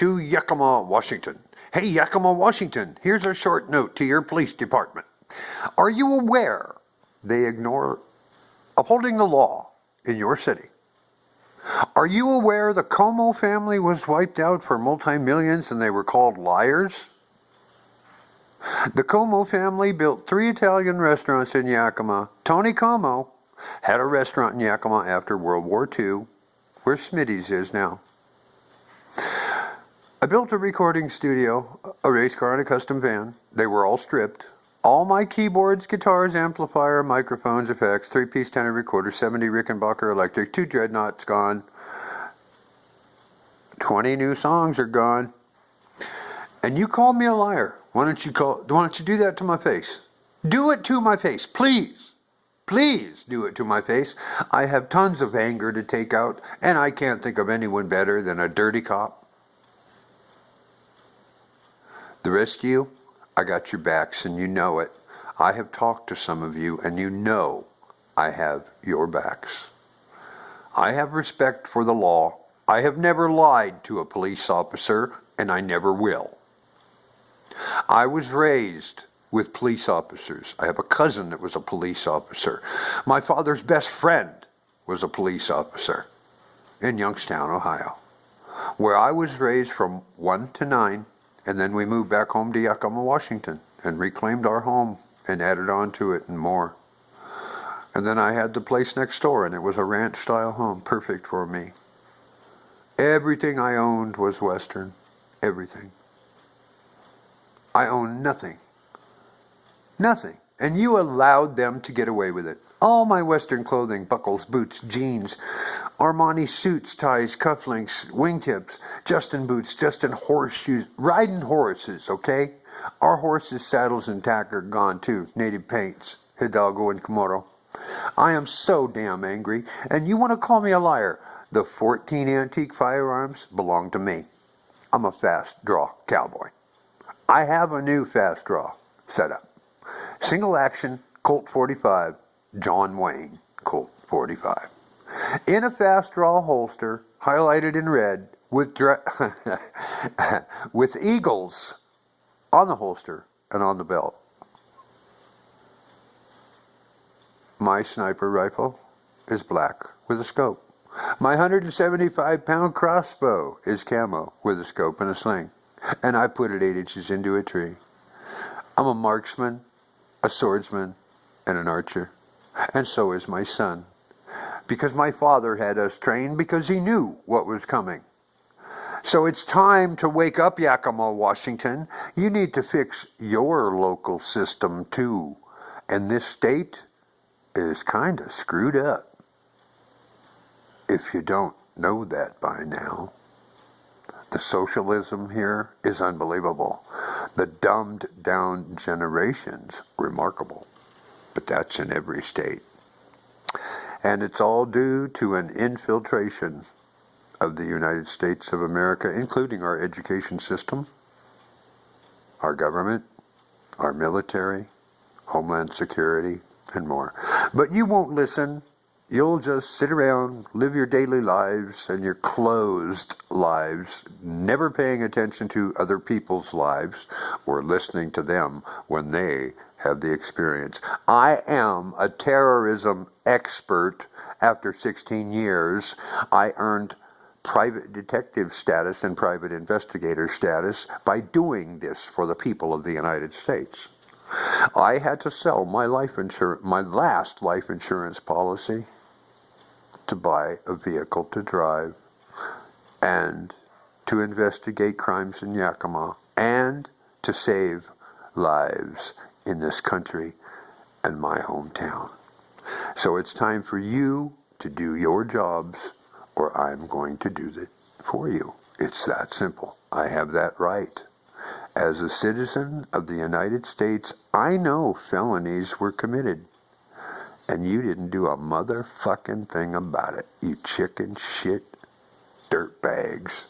to Yakima, Washington. Hey, Yakima, Washington, here's a short note to your police department. Are you aware they ignore upholding the law in your city? Are you aware the Como family was wiped out for multi-millions and they were called liars? The Como family built 3 Italian restaurants in Yakima. Tony Como had a restaurant in Yakima after World War II, where Smitty's is now. I built a recording studio, a race car, and a custom van. They were all stripped. All my keyboards, guitars, amplifier, microphones, effects, 3-piece tenor recorder, 70 Rickenbacker electric, 2 dreadnoughts gone. 20 new songs are gone. And you called me a liar. Why don't you do that to my face? Do it to my face, please. Please do it to my face. I have tons of anger to take out, and I can't think of anyone better than a dirty cop. The rest of you, I got your backs, and you know it. I have talked to some of you, and you know I have your backs. I have respect for the law. I have never lied to a police officer, and I never will. I was raised with police officers. I have a cousin that was a police officer. My father's best friend was a police officer in Youngstown, Ohio, where I was raised from 1 to 9, and then we moved back home to Yakima, Washington, and reclaimed our home and added on to it and more. And then I had the place next door, and it was a ranch-style home, perfect for me. Everything I owned was Western. Everything. I owned nothing. Nothing. And you allowed them to get away with it. All my Western clothing, buckles, boots, jeans, Armani suits, ties, cufflinks, wingtips, Justin boots, Justin horseshoes, riding horses, okay? Our horses' saddles and tack are gone too. Native paints, Hidalgo and Chamorro. I am so damn angry, and you want to call me a liar. The 14 antique firearms belong to me. I'm a fast draw cowboy. I have a new fast draw setup. Single action Colt 45, John Wayne Colt 45. In a fast draw holster, highlighted in red, with with eagles on the holster and on the belt. My sniper rifle is black with a scope. My 175-pound crossbow is camo with a scope and a sling. And I put it 8 inches into a tree. I'm a marksman, a swordsman, and an archer. And so is my son. Because my father had us trained because he knew what was coming. So it's time to wake up, Yakima, Washington. You need to fix your local system too. And this state is kind of screwed up. If you don't know that by now. The socialism here is unbelievable. The dumbed down generation's remarkable. But that's in every state. And it's all due to an infiltration of the United States of America, including our education system, our government, our military, Homeland Security, and more. But you won't listen. You'll just sit around, live your daily lives and your closed lives, never paying attention to other people's lives or listening to them when they have the experience. I am a terrorism expert. After 16 years, I earned private detective status and private investigator status by doing this for the people of the United States. I had to sell my last life insurance policy to buy a vehicle to drive and to investigate crimes in Yakima and to save lives in this country and my hometown. So it's time for you to do your jobs or I'm going to do it for you. It's that simple. I have that right. As a citizen of the United States, I know felonies were committed. And you didn't do a motherfucking thing about it, you chicken shit dirtbags.